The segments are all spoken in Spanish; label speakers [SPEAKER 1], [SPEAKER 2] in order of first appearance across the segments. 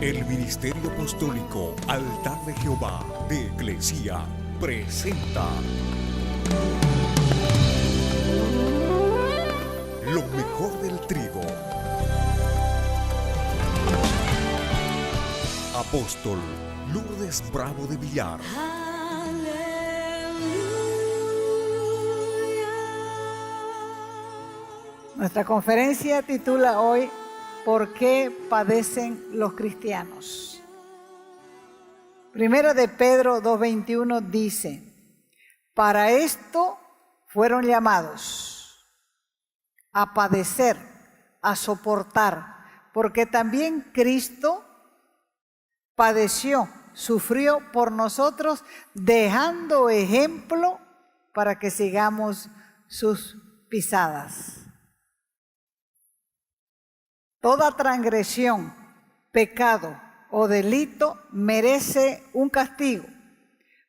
[SPEAKER 1] El Ministerio Apostólico Altar de Jehová de Eclesia presenta lo mejor del trigo. Apóstol Lourdes Bravo de Villar.
[SPEAKER 2] Nuestra conferencia titula hoy ¿Por qué padecen los cristianos? Primera de Pedro 2:21 dice: para esto fueron llamados, a padecer, a soportar, porque también Cristo padeció, sufrió por nosotros, dejando ejemplo para que sigamos sus pisadas. Toda transgresión, pecado o delito merece un castigo,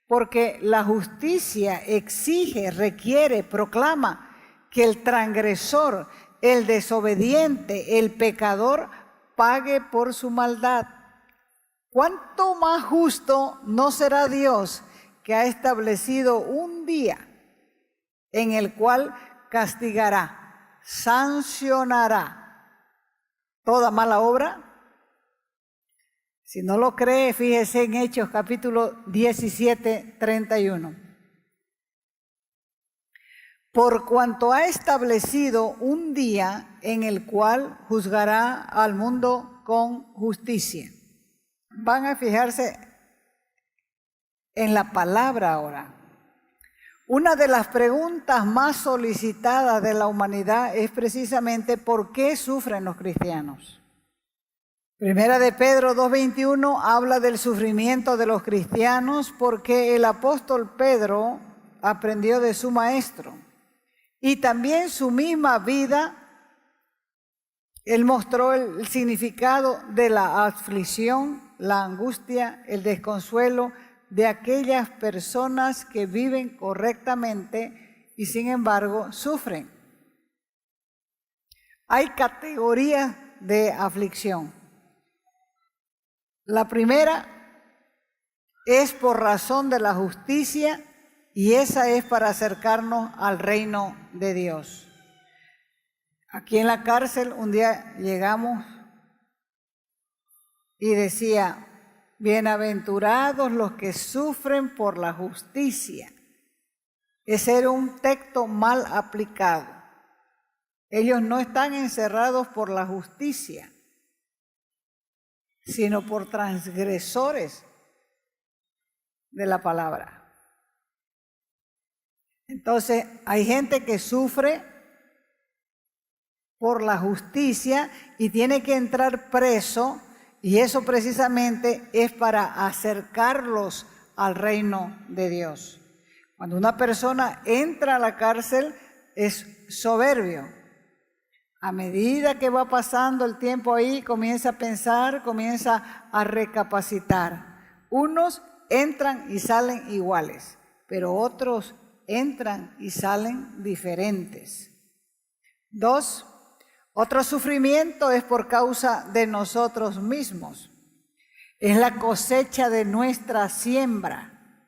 [SPEAKER 2] porque la justicia exige, requiere, proclama que el transgresor, el desobediente, el pecador pague por su maldad. ¿Cuánto más justo no será Dios, que ha establecido un día en el cual castigará, sancionará toda mala obra? Si no lo cree, fíjese en Hechos capítulo 17, 31. Por cuanto ha establecido un día en el cual juzgará al mundo con justicia. Van a fijarse en la palabra ahora. Una de las preguntas más solicitadas de la humanidad es precisamente ¿por qué sufren los cristianos? Primera de Pedro 2:21 habla del sufrimiento de los cristianos porque el apóstol Pedro aprendió de su maestro y también su misma vida. Él mostró el significado de la aflicción, la angustia, el desconsuelo de aquellas personas que viven correctamente y sin embargo sufren. Hay categorías de aflicción. La primera es por razón de la justicia y esa es para acercarnos al reino de Dios. Aquí en la cárcel un día llegamos y decía: bienaventurados los que sufren por la justicia. Ese era un texto mal aplicado. Ellos no están encerrados por la justicia, sino por transgresores de la palabra. Entonces, hay gente que sufre por la justicia y tiene que entrar preso, y eso precisamente es para acercarlos al reino de Dios. Cuando una persona entra a la cárcel es soberbio. A medida que va pasando el tiempo ahí, comienza a pensar, comienza a recapacitar. Unos entran y salen iguales, pero otros entran y salen diferentes. 2. Otro sufrimiento es por causa de nosotros mismos. Es la cosecha de nuestra siembra.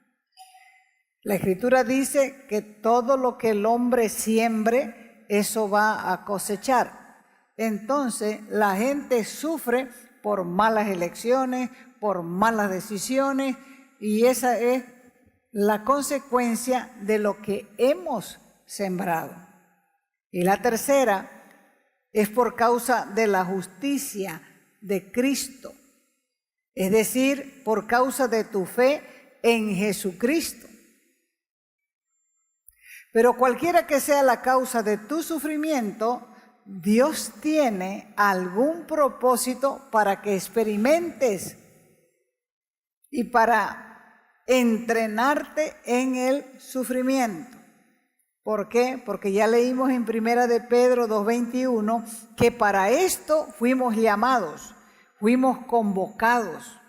[SPEAKER 2] La Escritura dice que todo lo que el hombre siembre, eso va a cosechar. Entonces, la gente sufre por malas elecciones, por malas decisiones, y esa es la consecuencia de lo que hemos sembrado. Y la tercera es por causa de la justicia de Cristo, es decir, por causa de tu fe en Jesucristo. Pero cualquiera que sea la causa de tu sufrimiento, Dios tiene algún propósito para que experimentes y para entrenarte en el sufrimiento. ¿Por qué? Porque ya leímos en Primera de Pedro 2:21 que para esto fuimos llamados, fuimos convocados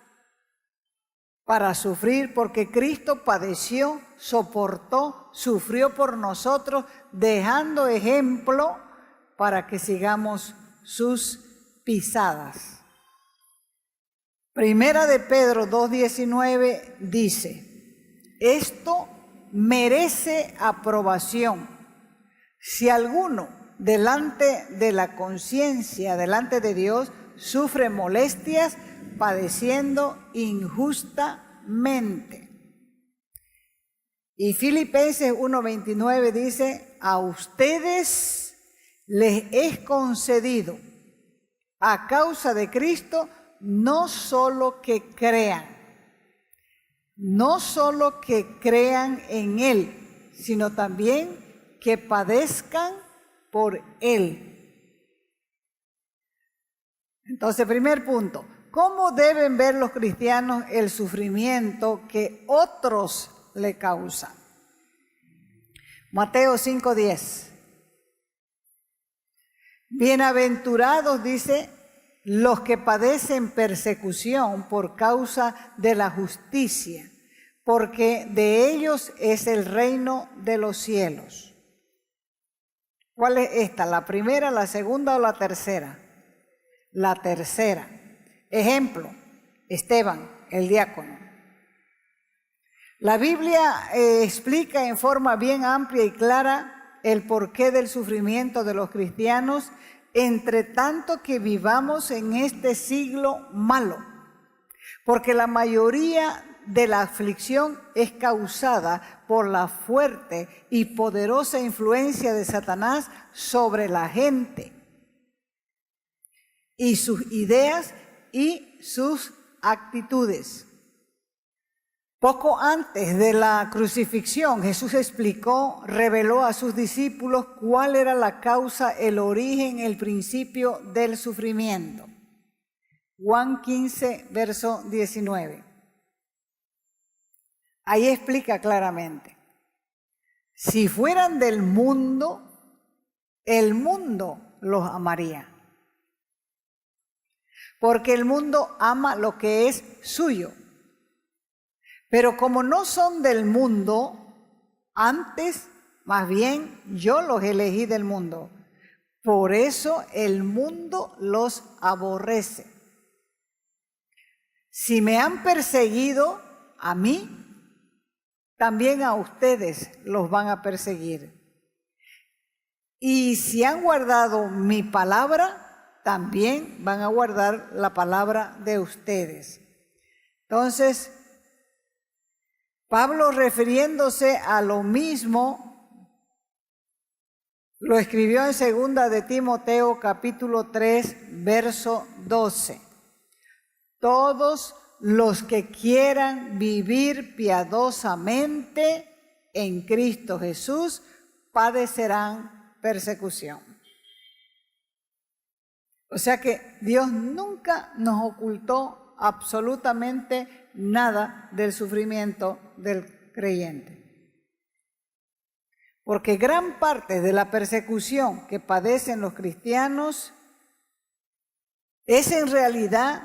[SPEAKER 2] para sufrir, porque Cristo padeció, soportó, sufrió por nosotros, dejando ejemplo para que sigamos sus pisadas. Primera de Pedro 2:19 dice, esto merece aprobación. Si alguno delante de la conciencia, delante de Dios, sufre molestias padeciendo injustamente. Y Filipenses 1:29 dice, a ustedes les es concedido a causa de Cristo no solo que crean en Él, sino también que padezcan por Él. Entonces, primer punto, ¿cómo deben ver los cristianos el sufrimiento que otros le causan? Mateo 5:10. Bienaventurados, dice, los que padecen persecución por causa de la justicia, porque de ellos es el reino de los cielos. ¿Cuál es esta? ¿La primera, la segunda o la tercera? La tercera. Ejemplo, Esteban, el diácono. La Biblia explica en forma bien amplia y clara el porqué del sufrimiento de los cristianos, entre tanto que vivamos en este siglo malo, porque la mayoría de la aflicción es causada por la fuerte y poderosa influencia de Satanás sobre la gente y sus ideas y sus actitudes. Poco antes de la crucifixión, Jesús reveló a sus discípulos cuál era la causa, el origen, el principio del sufrimiento. Juan 15, verso 19. Ahí explica claramente, si fueran del mundo, el mundo los amaría. Porque el mundo ama lo que es suyo. Pero como no son del mundo, antes, más bien, yo los elegí del mundo. Por eso el mundo los aborrece. Si me han perseguido a mí, también a ustedes los van a perseguir. Y si han guardado mi palabra, también van a guardar la palabra de ustedes. Entonces, Pablo, refiriéndose a lo mismo, lo escribió en 2 de Timoteo capítulo 3, verso 12. Todos los que quieran vivir piadosamente en Cristo Jesús padecerán persecución. O sea que Dios nunca nos ocultó absolutamente nada del sufrimiento del creyente. Porque gran parte de la persecución que padecen los cristianos es en realidad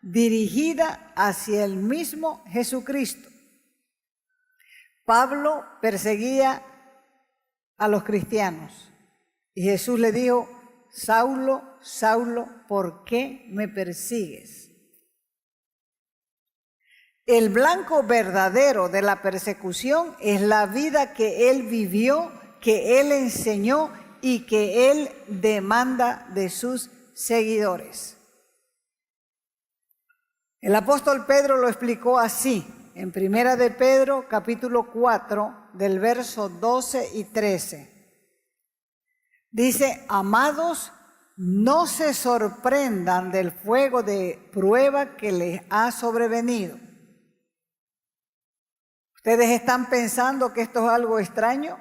[SPEAKER 2] dirigida hacia el mismo Jesucristo. Pablo perseguía a los cristianos y Jesús le dijo, Saulo, Saulo, ¿por qué me persigues? El blanco verdadero de la persecución es la vida que él vivió, que él enseñó y que él demanda de sus seguidores. El apóstol Pedro lo explicó así, en 1 de Pedro, capítulo 4, del verso 12 y 13. Dice, amados, no se sorprendan del fuego de prueba que les ha sobrevenido. ¿Ustedes están pensando que esto es algo extraño?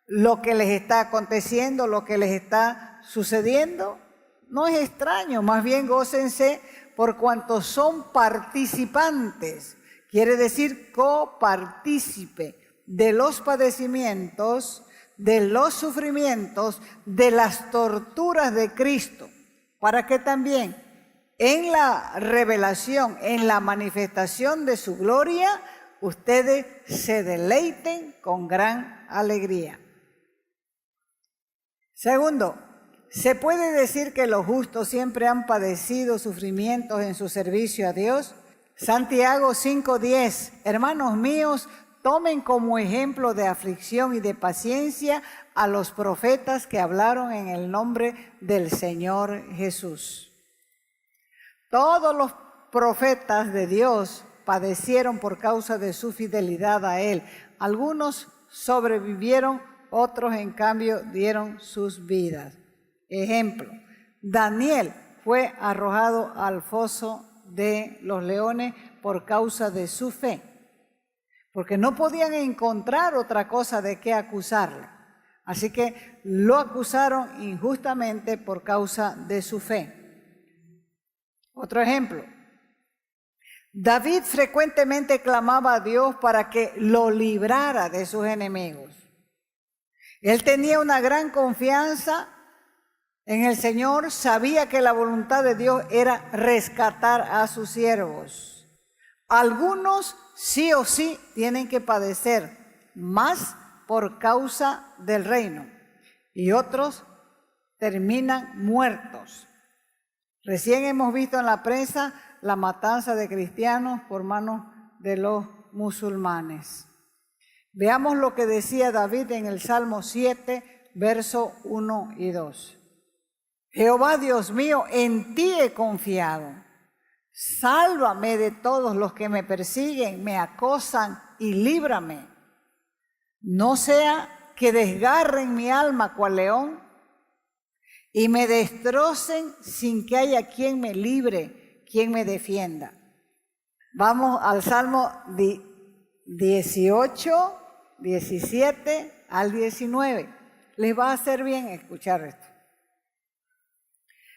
[SPEAKER 2] ¿Lo que les está aconteciendo, lo que les está sucediendo? No es extraño, más bien gócense por cuanto son participantes, quiere decir copartícipe de los padecimientos, de los sufrimientos, de las torturas de Cristo, para que también en la revelación, en la manifestación de su gloria, ustedes se deleiten con gran alegría. Segundo, ¿Se puede decir que los justos siempre han padecido sufrimientos en su servicio a Dios? Santiago 5:10, hermanos míos, tomen como ejemplo de aflicción y de paciencia a los profetas que hablaron en el nombre del Señor Jesús. Todos los profetas de Dios padecieron por causa de su fidelidad a Él. Algunos sobrevivieron, otros en cambio dieron sus vidas. Ejemplo, Daniel fue arrojado al foso de los leones por causa de su fe, porque no podían encontrar otra cosa de qué acusarle. Así que lo acusaron injustamente por causa de su fe. Otro ejemplo, David frecuentemente clamaba a Dios para que lo librara de sus enemigos. Él tenía una gran confianza en el Señor, sabía que la voluntad de Dios era rescatar a sus siervos. Algunos sí o sí tienen que padecer más por causa del reino y otros terminan muertos. Recién hemos visto en la prensa la matanza de cristianos por manos de los musulmanes. Veamos lo que decía David en el Salmo 7, verso 1 y 2. Jehová Dios mío, en ti he confiado. Sálvame de todos los que me persiguen, me acosan y líbrame. No sea que desgarren mi alma cual león y me destrocen sin que haya quien me libre, quien me defienda. Vamos al Salmo 18, 17 al 19. Les va a hacer bien escuchar esto.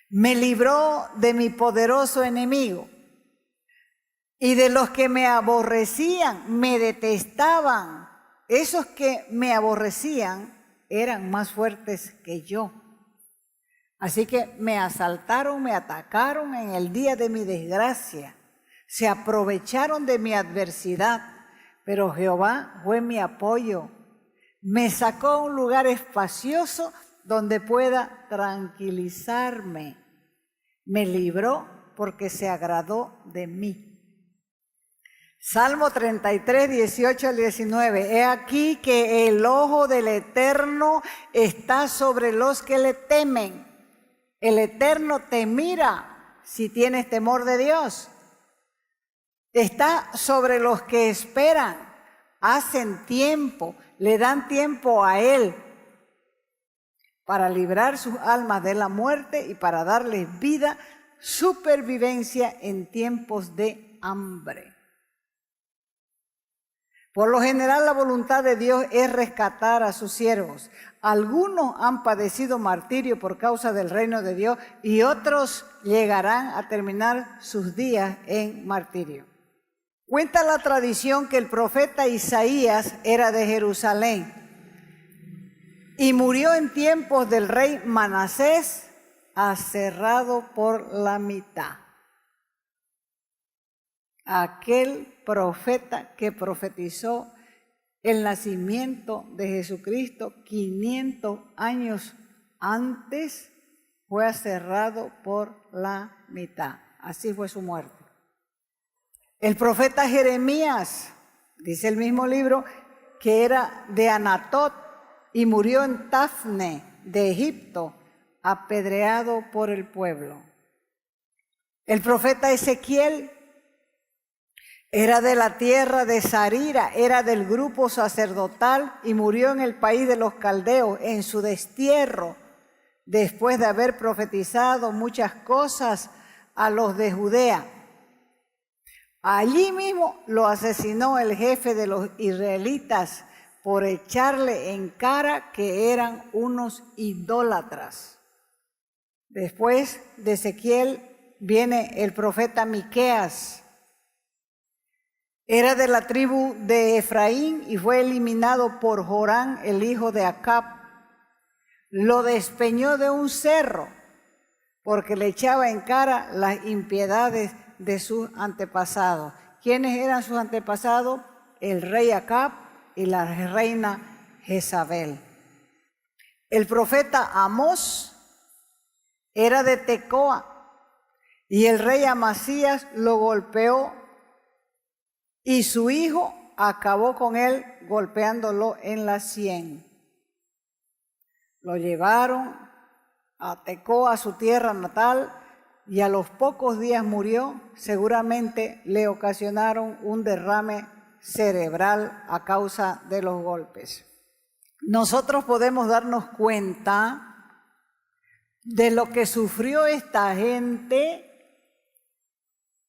[SPEAKER 2] Me libró de mi poderoso enemigo y de los que me aborrecían, me detestaban. Esos que me aborrecían eran más fuertes que yo. Así que me asaltaron, me atacaron en el día de mi desgracia. Se aprovecharon de mi adversidad, pero Jehová fue mi apoyo. Me sacó a un lugar espacioso donde pueda tranquilizarme. Me libró porque se agradó de mí. Salmo 33, 18 al 19. He aquí que el ojo del Eterno está sobre los que le temen. El Eterno te mira si tienes temor de Dios. Está sobre los que esperan, hacen tiempo, le dan tiempo a Él para librar sus almas de la muerte y para darles vida, supervivencia en tiempos de hambre. Por lo general, la voluntad de Dios es rescatar a sus siervos. Algunos han padecido martirio por causa del reino de Dios y otros llegarán a terminar sus días en martirio. Cuenta la tradición que el profeta Isaías era de Jerusalén y murió en tiempos del rey Manasés, aserrado por la mitad. Aquel profeta que profetizó el nacimiento de Jesucristo 500 años antes fue aserrado por la mitad. Así fue su muerte. El profeta Jeremías, dice el mismo libro, que era de Anatot y murió en Tafne de Egipto, apedreado por el pueblo. El profeta Ezequiel era de la tierra de Sarira, era del grupo sacerdotal y murió en el país de los caldeos, en su destierro, después de haber profetizado muchas cosas a los de Judea. Allí mismo lo asesinó el jefe de los israelitas por echarle en cara que eran unos idólatras. Después de Ezequiel viene el profeta Miqueas. Era de la tribu de Efraín y fue eliminado por Jorán, el hijo de Acab. Lo despeñó de un cerro porque le echaba en cara las impiedades de sus antepasados. ¿Quiénes eran sus antepasados? El rey Acab y la reina Jezabel. El profeta Amós era de Tecoa, y el rey Amasías lo golpeó, y su hijo acabó con él golpeándolo en la sien. Lo llevaron a Tecoa, su tierra natal, y a los pocos días murió. Seguramente le ocasionaron un derrame cerebral a causa de los golpes. Nosotros podemos darnos cuenta de lo que sufrió esta gente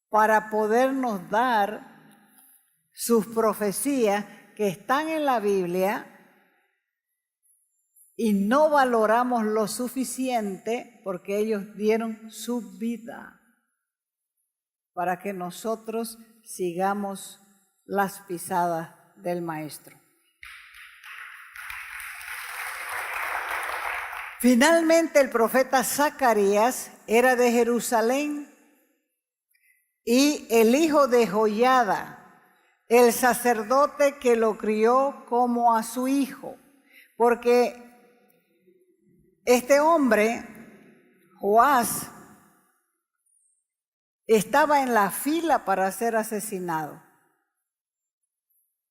[SPEAKER 2] para podernos dar sus profecías que están en la Biblia, y no valoramos lo suficiente porque ellos dieron su vida para que nosotros sigamos las pisadas del Maestro. Finalmente, el profeta Zacarías era de Jerusalén, y el hijo de Joiada, el sacerdote que lo crió como a su hijo, porque este hombre, Joás, estaba en la fila para ser asesinado.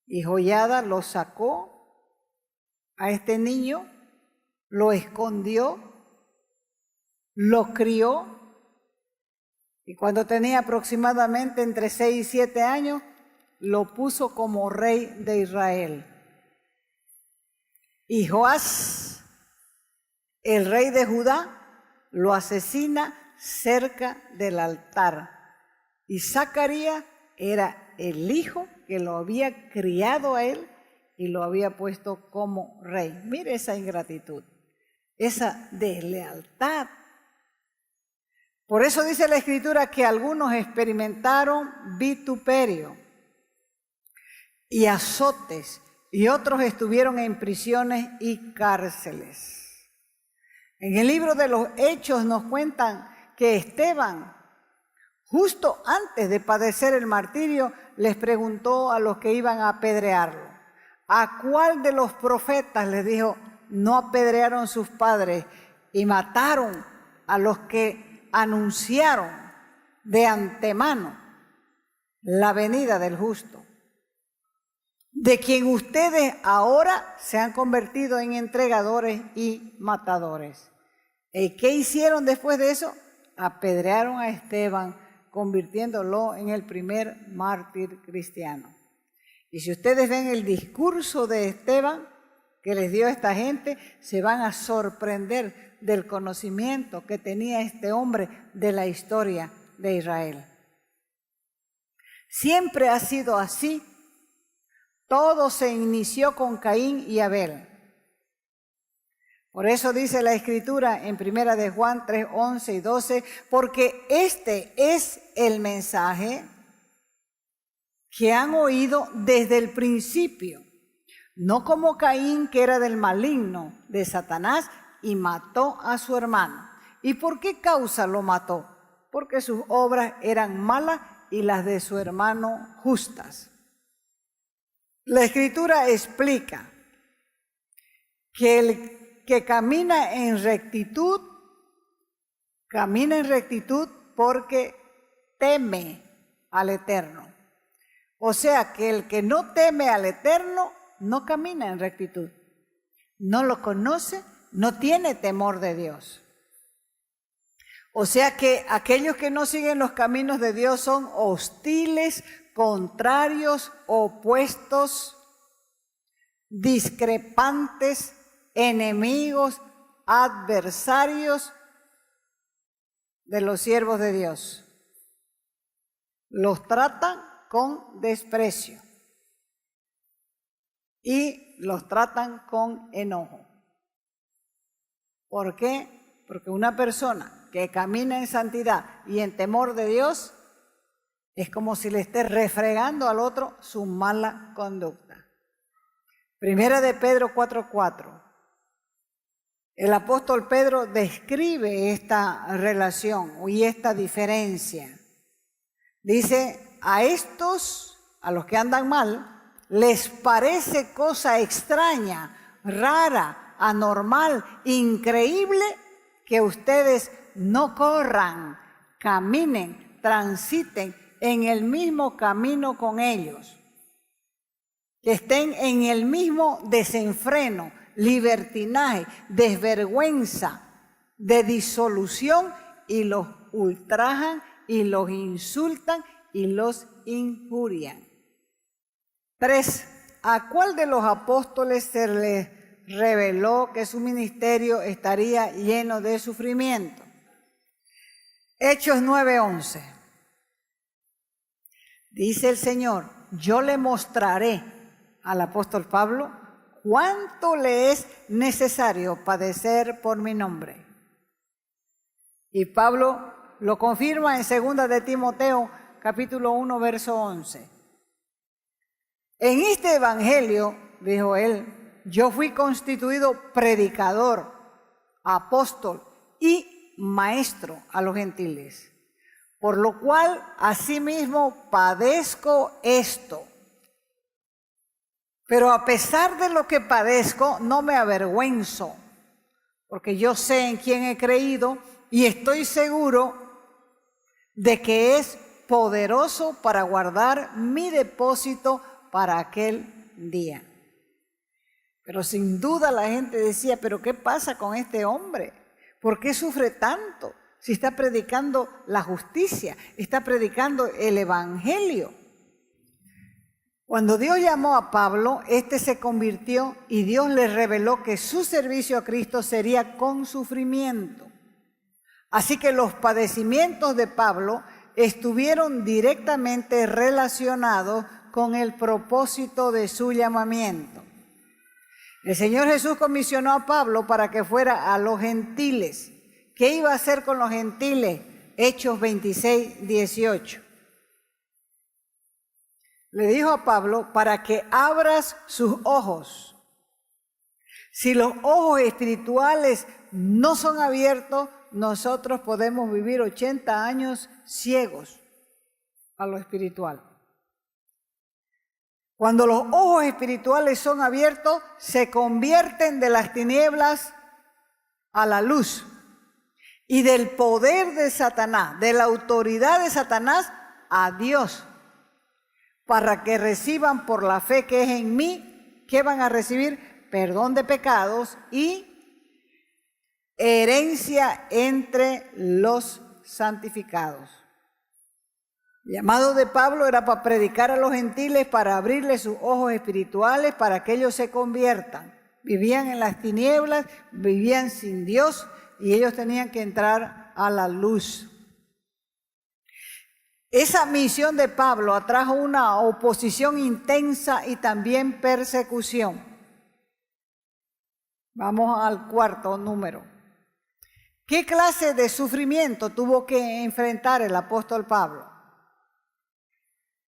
[SPEAKER 2] Y Joiada lo sacó a este niño, lo escondió, lo crió, y cuando tenía aproximadamente entre 6 y 7 años, lo puso como rey de Israel. Y Joás, el rey de Judá, lo asesina cerca del altar. Y Zacarías era el hijo que lo había criado a él y lo había puesto como rey. Mire esa ingratitud, esa deslealtad. Por eso dice la Escritura que algunos experimentaron vituperio y azotes, y otros estuvieron en prisiones y cárceles. En el libro de los Hechos nos cuentan que Esteban, justo antes de padecer el martirio, les preguntó a los que iban a apedrearlo: ¿a cuál de los profetas, les dijo, no apedrearon sus padres y mataron a los que anunciaron de antemano la venida del justo, de quien ustedes ahora se han convertido en entregadores y matadores? ¿Y qué hicieron después de eso? Apedrearon a Esteban, convirtiéndolo en el primer mártir cristiano. Y si ustedes ven el discurso de Esteban que les dio a esta gente, se van a sorprender del conocimiento que tenía este hombre de la historia de Israel. Siempre ha sido así. Todo se inició con Caín y Abel. Por eso dice la Escritura en 1 de Juan 3, 11 y 12, porque este es el mensaje que han oído desde el principio, no como Caín, que era del maligno, de Satanás, y mató a su hermano. ¿Y por qué causa lo mató? Porque sus obras eran malas y las de su hermano justas. La Escritura explica que el que camina en rectitud porque teme al Eterno. O sea que el que no teme al Eterno no camina en rectitud, no lo conoce, no tiene temor de Dios. O sea que aquellos que no siguen los caminos de Dios son hostiles, contrarios, opuestos, discrepantes, enemigos, adversarios de los siervos de Dios. Los tratan con desprecio y los tratan con enojo. ¿Por qué? Porque una persona que camina en santidad y en temor de Dios es como si le esté refregando al otro su mala conducta. Primera de Pedro 4:4. El apóstol Pedro describe esta relación y esta diferencia. Dice, a estos, a los que andan mal, les parece cosa extraña, rara, anormal, increíble que ustedes no corran, caminen, transiten en el mismo camino con ellos, que estén en el mismo desenfreno, libertinaje, desvergüenza, de disolución, y los ultrajan y los insultan y los injurian. 3. ¿A cuál de los apóstoles se les reveló que su ministerio estaría lleno de sufrimiento? Hechos 9:11. Dice el Señor: yo le mostraré al apóstol Pablo cuánto le es necesario padecer por mi nombre. Y Pablo lo confirma en 2 de Timoteo, capítulo 1, verso 11. En este evangelio, dijo él, yo fui constituido predicador, apóstol y maestro a los gentiles, por lo cual asimismo padezco esto. Pero a pesar de lo que padezco, no me avergüenzo, porque yo sé en quién he creído y estoy seguro de que es poderoso para guardar mi depósito para aquel día. Pero sin duda la gente decía, ¿pero qué pasa con este hombre? ¿Por qué sufre tanto? Si está predicando la justicia, está predicando el evangelio. Cuando Dios llamó a Pablo, este se convirtió y Dios le reveló que su servicio a Cristo sería con sufrimiento. Así que los padecimientos de Pablo estuvieron directamente relacionados con el propósito de su llamamiento. El Señor Jesús comisionó a Pablo para que fuera a los gentiles. ¿Qué iba a hacer con los gentiles? Hechos 26:18. Le dijo a Pablo, para que abras sus ojos. Si los ojos espirituales no son abiertos, nosotros podemos vivir 80 años ciegos a lo espiritual. Cuando los ojos espirituales son abiertos, se convierten de las tinieblas a la luz y del poder de Satanás, de la autoridad de Satanás a Dios, para que reciban por la fe que es en mí. ¿Qué van a recibir? Perdón de pecados y herencia entre los santificados. El llamado de Pablo era para predicar a los gentiles, para abrirles sus ojos espirituales, para que ellos se conviertan. Vivían en las tinieblas, vivían sin Dios y ellos tenían que entrar a la luz. Esa misión de Pablo atrajo una oposición intensa y también persecución. Vamos al cuarto número. ¿Qué clase de sufrimiento tuvo que enfrentar el apóstol Pablo?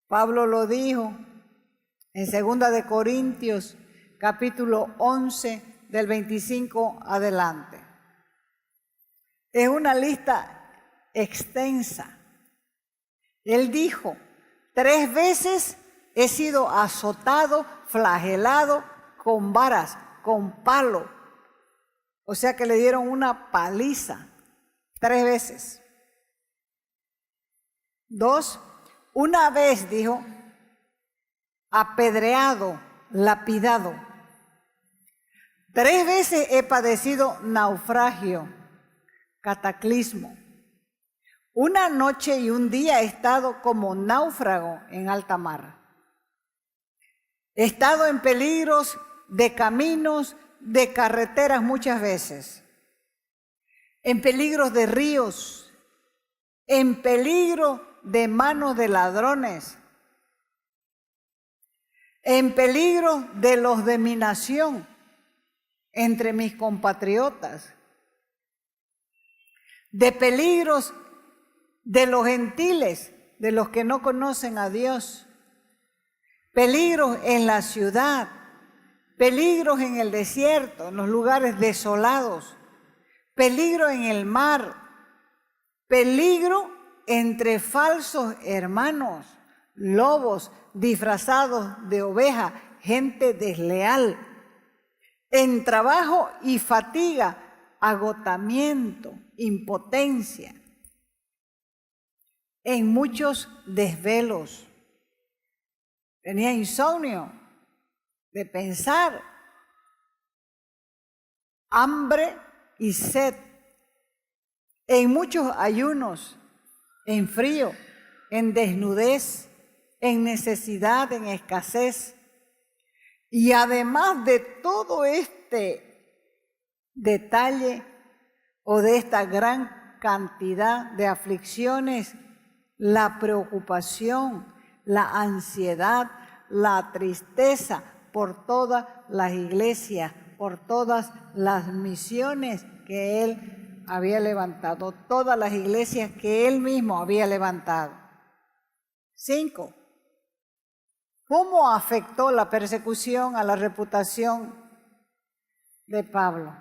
[SPEAKER 2] Pablo lo dijo en 2 de Corintios, capítulo 11, del 25 adelante. Es una lista extensa. Él dijo, 3 veces he sido azotado, flagelado con varas, con palo. O sea que le dieron una paliza 3 veces. 2, una vez, dijo, apedreado, lapidado. 3 veces he padecido naufragio, cataclismo. Una noche y un día he estado como náufrago en alta mar. He estado en peligros de caminos, de carreteras muchas veces, en peligros de ríos, en peligro de manos de ladrones, en peligro de los de mi nación, entre mis compatriotas, de peligros de los gentiles, de los que no conocen a Dios, peligros en la ciudad, peligros en el desierto, en los lugares desolados, peligro en el mar, peligro entre falsos hermanos, lobos disfrazados de oveja, gente desleal, en trabajo y fatiga, agotamiento, impotencia, en muchos desvelos. Tenía insomnio de pensar, hambre y sed, en muchos ayunos, en frío, en desnudez, en necesidad, en escasez. Y además de todo este detalle o de esta gran cantidad de aflicciones, la preocupación, la ansiedad, la tristeza por todas las iglesias, por todas las misiones que él había levantado, todas las iglesias que él mismo había levantado. 5. ¿Cómo afectó la persecución a la reputación de Pablo?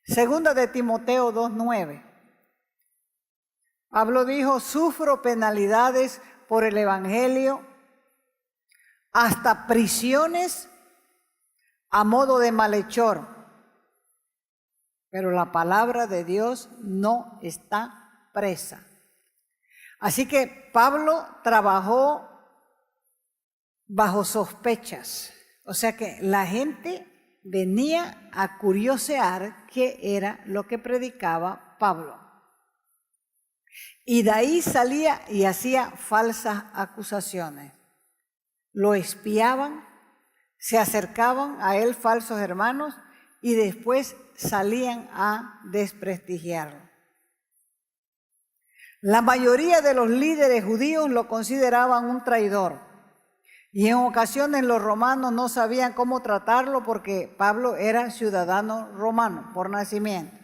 [SPEAKER 2] Segunda de Timoteo 2:9. Pablo dijo: sufro penalidades por el evangelio, hasta prisiones a modo de malhechor. Pero la palabra de Dios no está presa. Así que Pablo trabajó bajo sospechas. O sea que la gente venía a curiosear qué era lo que predicaba Pablo. Y de ahí salía y hacía falsas acusaciones. Lo espiaban, se acercaban a él falsos hermanos y después salían a desprestigiarlo. La mayoría de los líderes judíos lo consideraban un traidor. Y en ocasiones los romanos no sabían cómo tratarlo porque Pablo era ciudadano romano por nacimiento.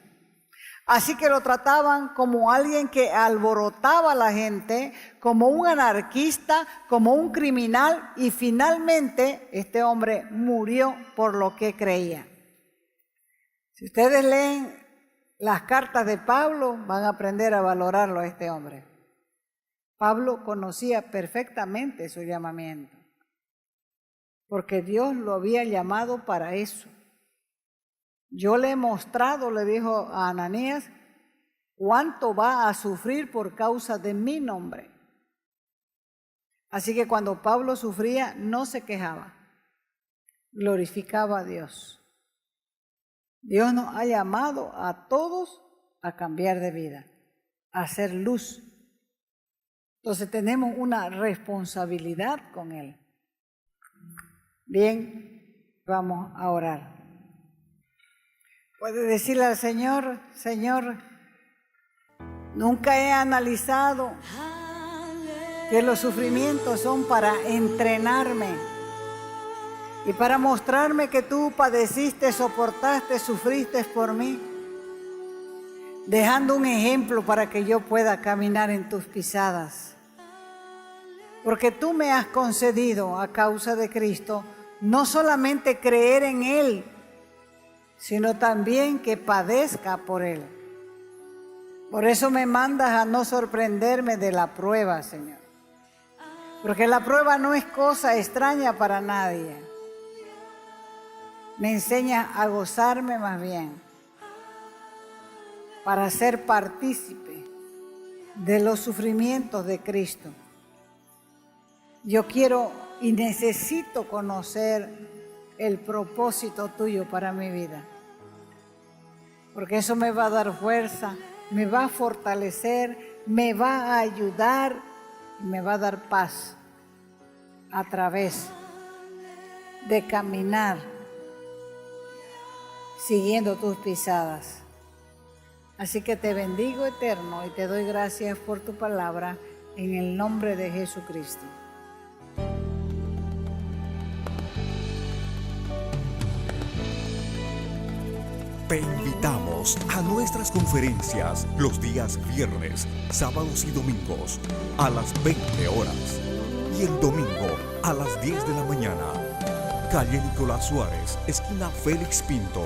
[SPEAKER 2] Así que lo trataban como alguien que alborotaba a la gente, como un anarquista, como un criminal, y finalmente este hombre murió por lo que creía. Si ustedes leen las cartas de Pablo, van a aprender a valorarlo a este hombre. Pablo conocía perfectamente su llamamiento, porque Dios lo había llamado para eso. Yo le he mostrado, le dijo a Ananías, cuánto va a sufrir por causa de mi nombre. Así que cuando Pablo sufría, no se quejaba, glorificaba a Dios. Dios nos ha llamado a todos a cambiar de vida, a hacer luz. Entonces tenemos una responsabilidad con Él. Bien, vamos a orar. Puede decirle al Señor: Señor, nunca he analizado que los sufrimientos son para entrenarme y para mostrarme que tú padeciste, soportaste, sufriste por mí, dejando un ejemplo para que yo pueda caminar en tus pisadas. Porque tú me has concedido a causa de Cristo no solamente creer en Él, sino también que padezca por Él. Por eso me mandas a no sorprenderme de la prueba, Señor. Porque la prueba no es cosa extraña para nadie. Me enseñas a gozarme más bien, para ser partícipe de los sufrimientos de Cristo. Yo quiero y necesito conocer el propósito tuyo para mi vida, porque eso me va a dar fuerza, me va a fortalecer, me va a ayudar y me va a dar paz a través de caminar siguiendo tus pisadas. Así que te bendigo, Eterno, y te doy gracias por tu palabra en el nombre de Jesucristo.
[SPEAKER 1] Te invitamos a nuestras conferencias los días viernes, sábados y domingos a las 20 horas y el domingo a las 10 de la mañana. Calle Nicolás Suárez, esquina Félix Pinto,